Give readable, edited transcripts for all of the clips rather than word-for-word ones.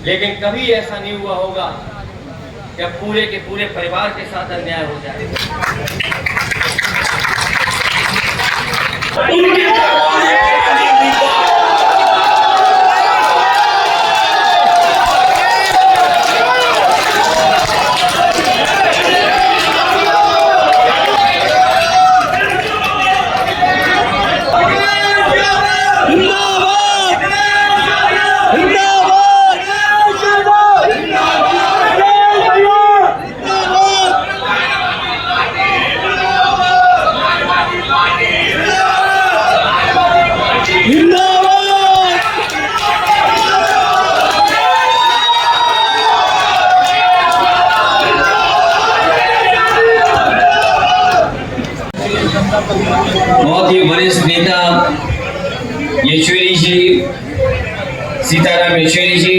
लेकिन कभी ऐसा नहीं हुआ होगा कि पूरे के पूरे परिवार के साथ अन्याय हो जाए। बहुत ही वरिष्ठ नेता येचुरी जी, सीताराम येचुरी जी,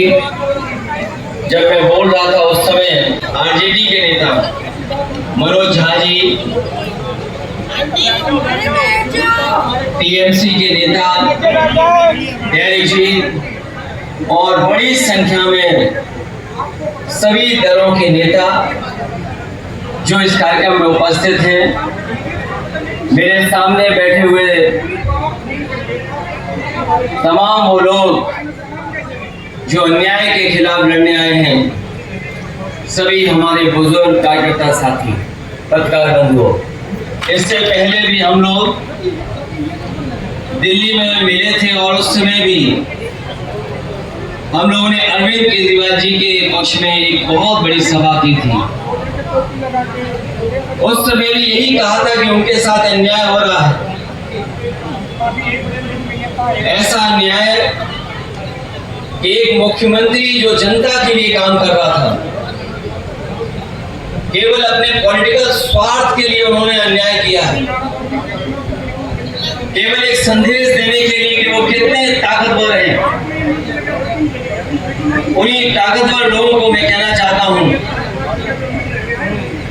जब मैं बोल रहा था उस समय आरजेडी के नेता मनोज झा जी, टीएमसी के नेता डैरी जी और बड़ी संख्या में सभी दलों के नेता जो इस कार्यक्रम में उपस्थित हैं, मेरे सामने बैठे हुए तमाम वो लोग जो अन्याय के खिलाफ लड़ने आए हैं, सभी हमारे बुजुर्ग कार्यकर्ता साथी, पत्रकार बंधुओं, इससे पहले भी हम लोग दिल्ली में मिले थे और उस समय भी हम लोगों ने अरविंद केजरीवाल जी के पक्ष में एक बहुत बड़ी सभा की थी। उस समय भी यही कहा था कि उनके साथ अन्याय हो रहा है। ऐसा अन्याय कि एक मुख्यमंत्री जो जनता के लिए काम कर रहा था, केवल अपने पॉलिटिकल स्वार्थ के लिए उन्होंने अन्याय किया है। केवल एक संदेश देने के लिए कि वो कितने ताकतवर हैं। उन्हीं ताकतवर लोगों को मैं कहना चाहता हूं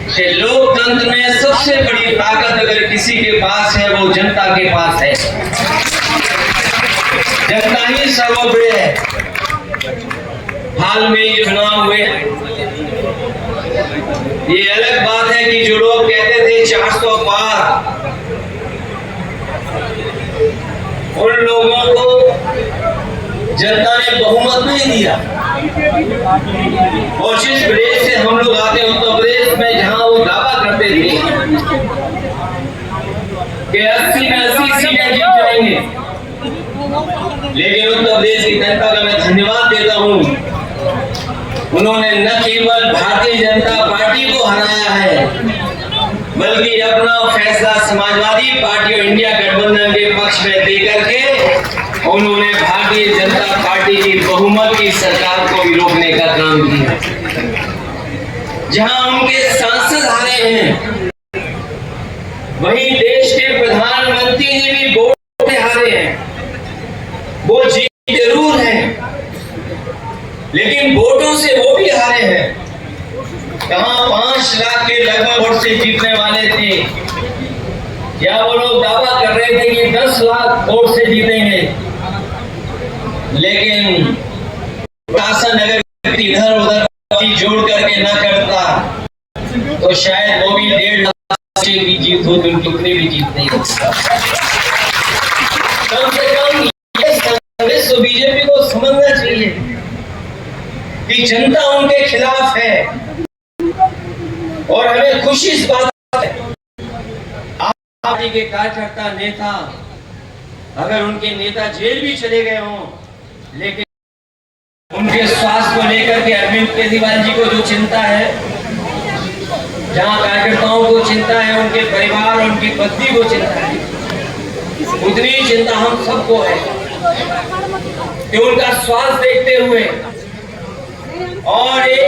कि लोकतंत्र में सबसे बड़ी ताकत अगर किसी के पास है वो जनता के पास है। जनता ही सर्वोपरि है। हाल में ये चुनाव हुए, ये अलग बात है कि जो लोग कहते थे 400 पार, उन लोगों को जनता ने बहुमत नहीं दिया। और जिस प्रदेश से हम लोग आते हैं उत्तर प्रदेश में, जहां वो दावा करते थे कि 80 में 80 सीटें जीत जाएंगे, लेकिन उत्तर प्रदेश की जनता का मैं धन्यवाद देता हूं, उन्होंने न केवल भारतीय जनता पार्टी को हराया है, बल्कि अपना फैसला समाजवादी पार्टी और इंडिया गठबंधन के पक्ष में देकर के उन्होंने भारतीय जनता पार्टी की बहुमत की सरकार को भी रोकने का काम किया। जहां उनके सांसद हारे हैं, वहीं देश के प्रधानमंत्री जी भी वोट से हारे हैं। वो जीत जरूर हैं, लेकिन वोटों से वो भी हारे हैं। कहां 5 लाख के लगभग वोट से जीतने वाले थे, या वो लोग दावा कर रहे थे कि 10 लाख वोट से जीतेंगे, लेकिन शासन अगर इधर उधर जोड़ करके ना करता तो शायद वो भी 1.5 लाख की जीत हो, तो उतनी भी जीत नहीं हो सकता। कम से कम कांग्रेस और बीजेपी को समझना चाहिए कि जनता उनके खिलाफ है। और हमें खुशी इस बात है, पार्टी के कार्यकर्ता नेता, अगर उनके नेता जेल भी चले गए हों, लेकिन उनके स्वास्थ्य को लेकर के अरविंद केजरीवाल जी को जो चिंता है, जहां कार्यकर्ताओं को चिंता है, उनके परिवार और उनकी पत्नी को चिंता है, उतनी चिंता हम सबको है कि उनका स्वास्थ्य देखते हुए और एक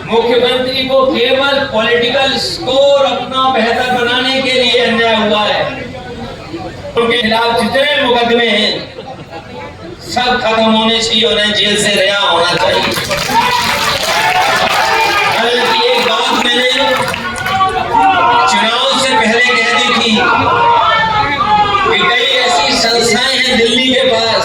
मुख्यमंत्री को केवल पॉलिटिकल स्कोर अपना बेहतर बनाने के लिए अन्याय हुआ है। उनके खिलाफ जितने मुकदमे हैं सब खत्म होने चाहिए, उन्हें जेल से रिहा होना चाहिए। हालांकि एक बात मैंने चुनाव से पहले कह दी थी कि कई ऐसी संस्थाएं हैं दिल्ली के पास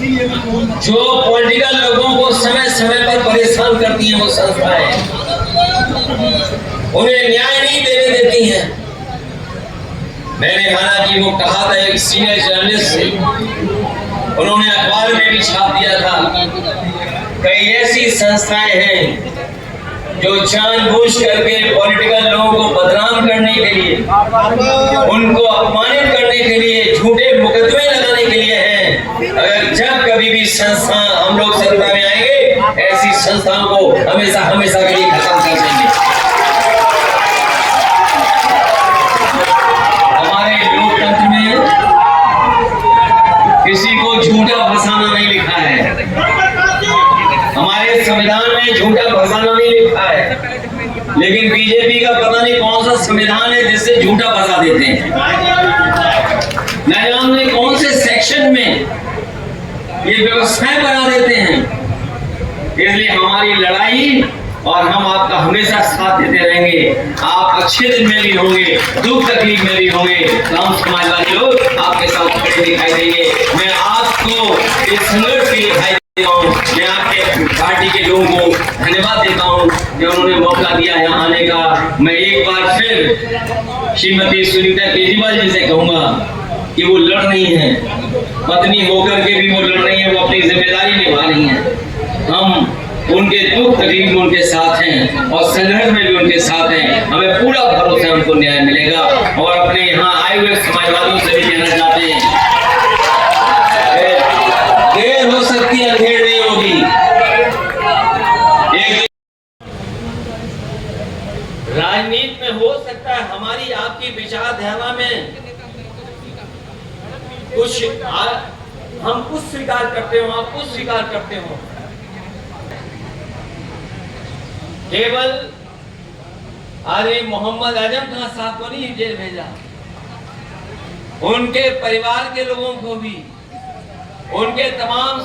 जो पॉलिटिकल लोगों को समय समय पर परेशान करती हैं वो संस्थाएं उन्हें न्याय नहीं देने देती हैं। मैंने हालांकि वो कहा था एक सीनियर जर्नलिस्ट से, उन्होंने अखबार में भी छाप दिया था, कई ऐसी संस्थाएं हैं जो जानबूझ करके पॉलिटिकल लोगों को बदनाम करने के लिए, उनको अपमानित करने के लिए, झूठे मुकदमे लगाने के लिए हैं। अगर जब कभी भी संस्था हम लोग सत्ता में आएंगे, ऐसी संस्थाओं को हमेशा हमेशा के लिए खत्म कर देंगे। हमारे लोकतंत्र में किसी को झूठा फंसाना नहीं लिखा है, हमारे संविधान में झूठा फंसाना नहीं लिखा है, लेकिन बीजेपी का पता नहीं कौन सा संविधान है जिससे झूठा फंसा देते हैं। न जाने कौन से सेक्शन में ये व्यवस्थाएं बना देते हैं। इसलिए हमारी लड़ाई और हम आपका हमेशा साथ देते रहेंगे। आप अच्छे दिन में भी होंगे, दुख तकलीफ में भी होंगे, हम समाजवादी लोग आपके साथ खड़े दिखाई देंगे। मैं आपको इस संघर्ष के लिए मैं आपके पार्टी के लोगों को धन्यवाद देता हूं कि उन्होंने मौका दिया यहाँ आने का। मैं एक बार फिर श्रीमती सुनीता केजरीवाल जी से कहूंगा कि वो लड़ रही हैं, पत्नी होकर के भी वो लड़ रही हैं, वो अपनी जिम्मेदारी निभा रही हैं। हम उनके दुख तकलीफ में उनके साथ हैं और संघर्ष में भी उनके साथ हैं। हमें पूरा भरोसा उनको न्याय मिलेगा। और अपने यहाँ आए हुए समाजवादियों से भी कहना चाहते हैं, देर हो सकती है, अंधेर नहीं होगी। राजनीति में हो सकता है हमारी आपकी विचारधारा में कुछ हम कुछ स्वीकार करते हो, आप कुछ स्वीकार करते हो। केवल अरे मोहम्मद आजम खान साहब को नहीं जेल भेजा, उनके परिवार के लोगों को भी, उनके तमाम